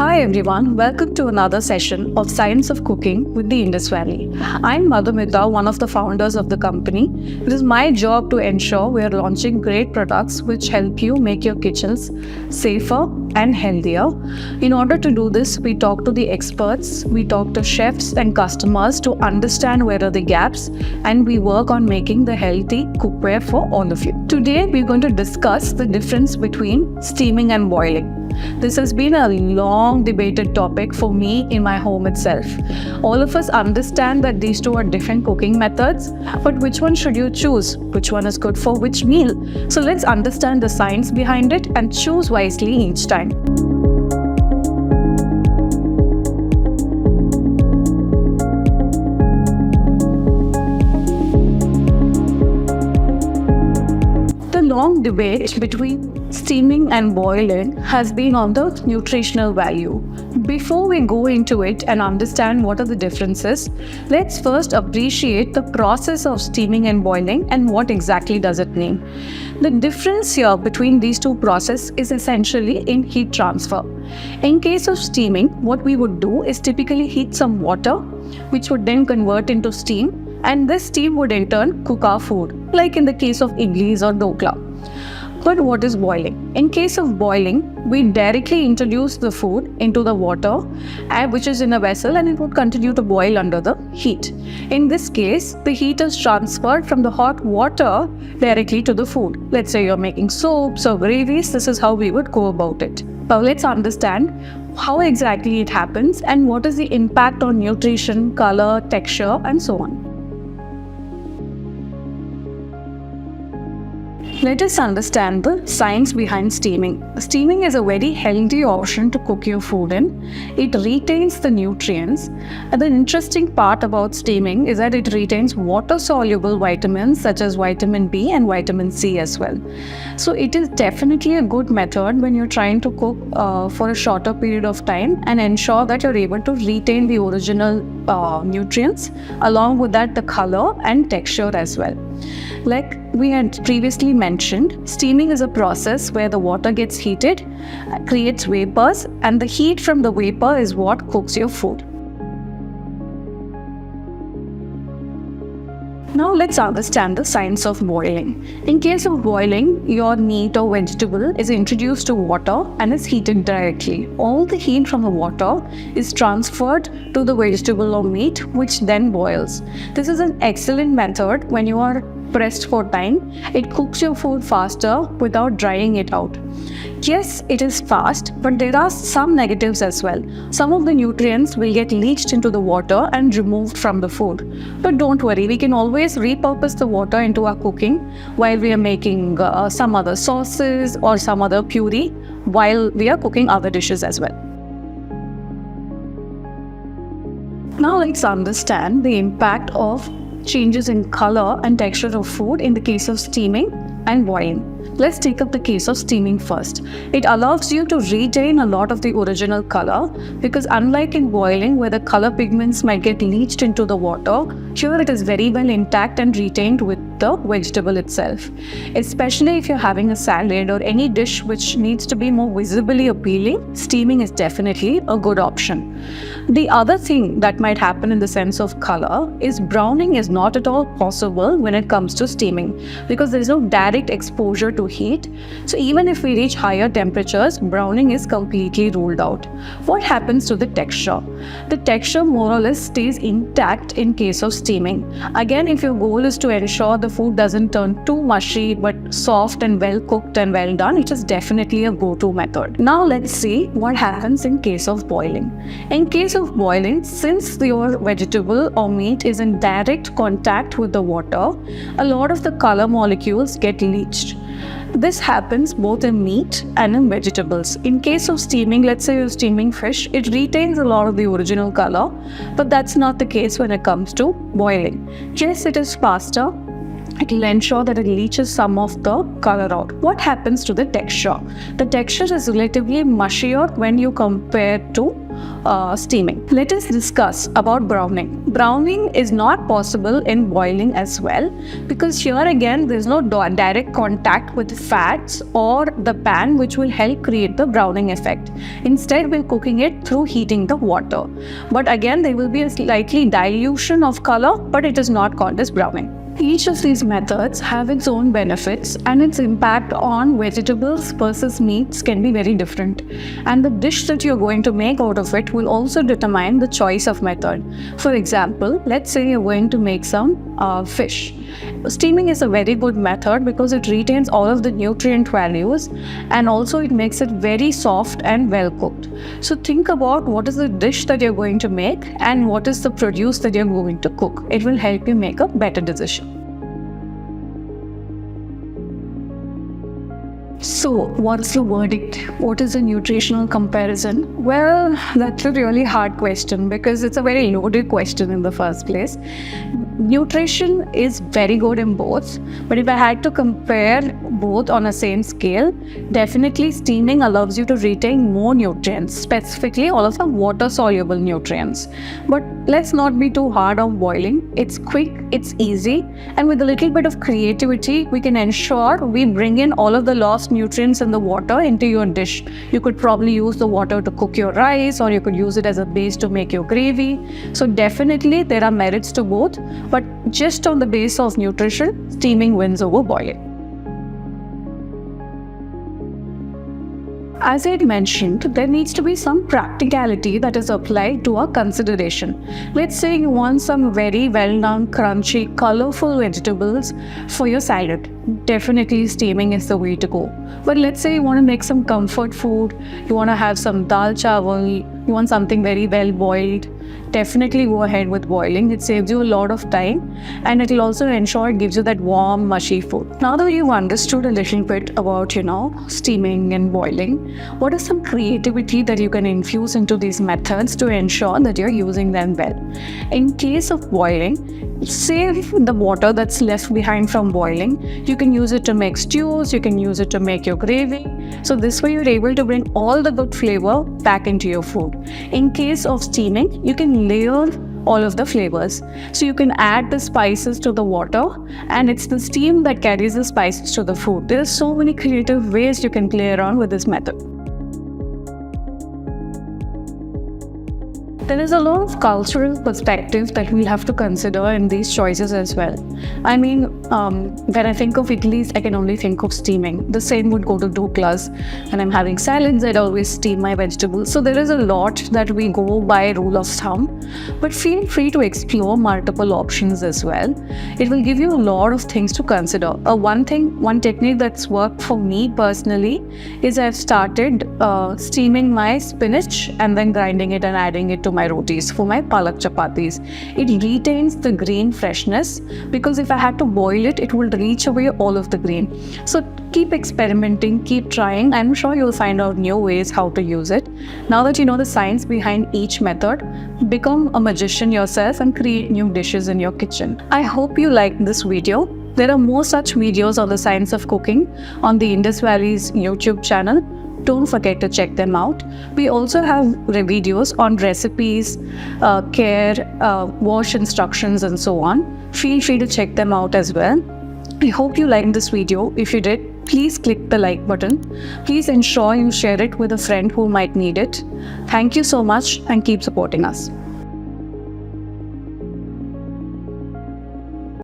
Hi everyone, welcome to another session of Science of Cooking with the Indus Valley. I'm Madhumitha, one of the founders of the company. It is my job to ensure we are launching great products which help you make your kitchens safer and healthier. In order to do this, we talk to the experts, we talk to chefs and customers to understand where are the gaps, and we work on making the healthy cookware for all of you. Today, we're going to discuss the difference between steaming and boiling. This has been a long debated topic for me in my home itself. All of us understand that these two are different cooking methods, but which one should you choose? Which one is good for which meal? So let's understand the science behind it and choose wisely each time. The long debate between steaming and boiling has been on the nutritional value. Before we go into it and understand what are the differences, let's first appreciate the process of steaming and boiling and what exactly does it mean. The difference here between these two processes is essentially in heat transfer. In case of steaming, what we would do is typically heat some water, which would then convert into steam, and this steam would in turn cook our food, like in the case of idlis or dokla. But what is boiling? In case of boiling, we directly introduce the food into the water, which is in a vessel, and it would continue to boil under the heat. In this case, the heat is transferred from the hot water directly to the food. Let's say you're making soups or gravies, this is how we would go about it. Now let's understand how exactly it happens and what is the impact on nutrition, color, texture, and so on. Let us understand the science behind steaming. Steaming is a very healthy option to cook your food in. It retains the nutrients. And the interesting part about steaming is that it retains water-soluble vitamins such as vitamin B and vitamin C as well. So it is definitely a good method when you're trying to cook for a shorter period of time and ensure that you're able to retain the original nutrients, along with that the color and texture as well. Like we had previously mentioned, steaming is a process where the water gets heated, creates vapors, and the heat from the vapor is what cooks your food. Now let's understand the science of boiling. In case of boiling, your meat or vegetable is introduced to water and is heated directly. All the heat from the water is transferred to the vegetable or meat, which then boils. This is an excellent method when you are pressed for time. It cooks your food faster without drying it out. Yes, it is fast, but there are some negatives as well. Some of the nutrients will get leached into the water and removed from the food. But don't worry, we can always repurpose the water into our cooking while we are making some other sauces or some other puree while we are cooking other dishes as well. Now let's understand the impact of changes in color and texture of food in the case of steaming and boiling. Let's take up the case of steaming first. It allows you to retain a lot of the original color because unlike in boiling where the color pigments might get leached into the water, here it is very well intact and retained with the vegetable itself. Especially if you're having a salad or any dish which needs to be more visibly appealing, steaming is definitely a good option. The other thing that might happen in the sense of color is browning is not at all possible when it comes to steaming because there is no direct exposure to heat. So even if we reach higher temperatures, browning is completely ruled out. What happens to the texture? The texture more or less stays intact in case of steaming. Again, if your goal is to ensure the food doesn't turn too mushy but soft and well cooked and well done, it is definitely a go-to method. Now let's see what happens in case of boiling. In case of boiling, since your vegetable or meat is in direct contact with the water, a lot of the color molecules get leached. This happens both in meat and in vegetables. In case of steaming, let's say you're steaming fish, it retains a lot of the original color, but that's not the case when it comes to boiling. Yes, it is faster. It will ensure that it leaches some of the color out. What happens to the texture? The texture is relatively mushier when you compare to steaming. Let us discuss about browning. Browning is not possible in boiling as well, because here again there is no direct contact with fats or the pan which will help create the browning effect. Instead, we're cooking it through heating the water. But again, there will be a slightly dilution of color, but it is not called as browning. Each of these methods have its own benefits, and its impact on vegetables versus meats can be very different. And the dish that you're going to make out of it will also determine the choice of method. For example, let's say you're going to make some fish. Steaming is a very good method because it retains all of the nutrient values, and also it makes it very soft and well cooked. So think about what is the dish that you're going to make and what is the produce that you're going to cook. It will help you make a better decision. So, what's the verdict? What is a nutritional comparison? Well, that's a really hard question because it's a very loaded question in the first place. Nutrition is very good in both, but if I had to compare both on a same scale, definitely steaming allows you to retain more nutrients, specifically all of the water-soluble nutrients. But let's not be too hard on boiling. It's quick, it's easy, and with a little bit of creativity, we can ensure we bring in all of the lost nutrients in the water into your dish. You could probably use the water to cook your rice, or you could use it as a base to make your gravy. So definitely there are merits to both, but just on the base of nutrition, steaming wins over boiling. As I had mentioned, there needs to be some practicality that is applied to our consideration. Let's say you want some very well-done, crunchy, colorful vegetables for your salad. Definitely steaming is the way to go. But let's say you want to make some comfort food, you want to have some dal chawal, you want something very well boiled. Definitely go ahead with boiling. It saves you a lot of time, and it will also ensure it gives you that warm, mushy food. Now that you've understood a little bit about, steaming and boiling, what is some creativity that you can infuse into these methods to ensure that you're using them well? In case of boiling, save the water that's left behind from boiling. You can use it to make stews, you can use it to make your gravy. So this way you're able to bring all the good flavor back into your food. In case of steaming, you can layer all of the flavors. So you can add the spices to the water, and it's the steam that carries the spices to the food. There are so many creative ways you can play around with this method. There is a lot of cultural perspective that we'll have to consider in these choices as well. I mean, when I think of Italy, I can only think of steaming. The same would go to Douglas. When I'm having salads, I'd always steam my vegetables. So there is a lot that we go by rule of thumb, but feel free to explore multiple options as well. It will give you a lot of things to consider. One technique that's worked for me personally is I've started steaming my spinach and then grinding it and adding it to my rotis for my palak chapatis. It retains the green freshness, because if I had to boil it, it will reach away all of the green. So keep experimenting, keep trying. I'm sure you'll find out new ways how to use it. Now that you know the science behind each method, become a magician yourself and create new dishes in your kitchen. I hope you liked this video. There are more such videos on the science of cooking on the Indus Valley's YouTube channel. Don't forget to check them out. We also have videos on recipes, care, wash instructions, and so on. Feel free to check them out as well. I hope you liked this video. If you did, please click the like button. Please ensure you share it with a friend who might need it. Thank you so much, and keep supporting us.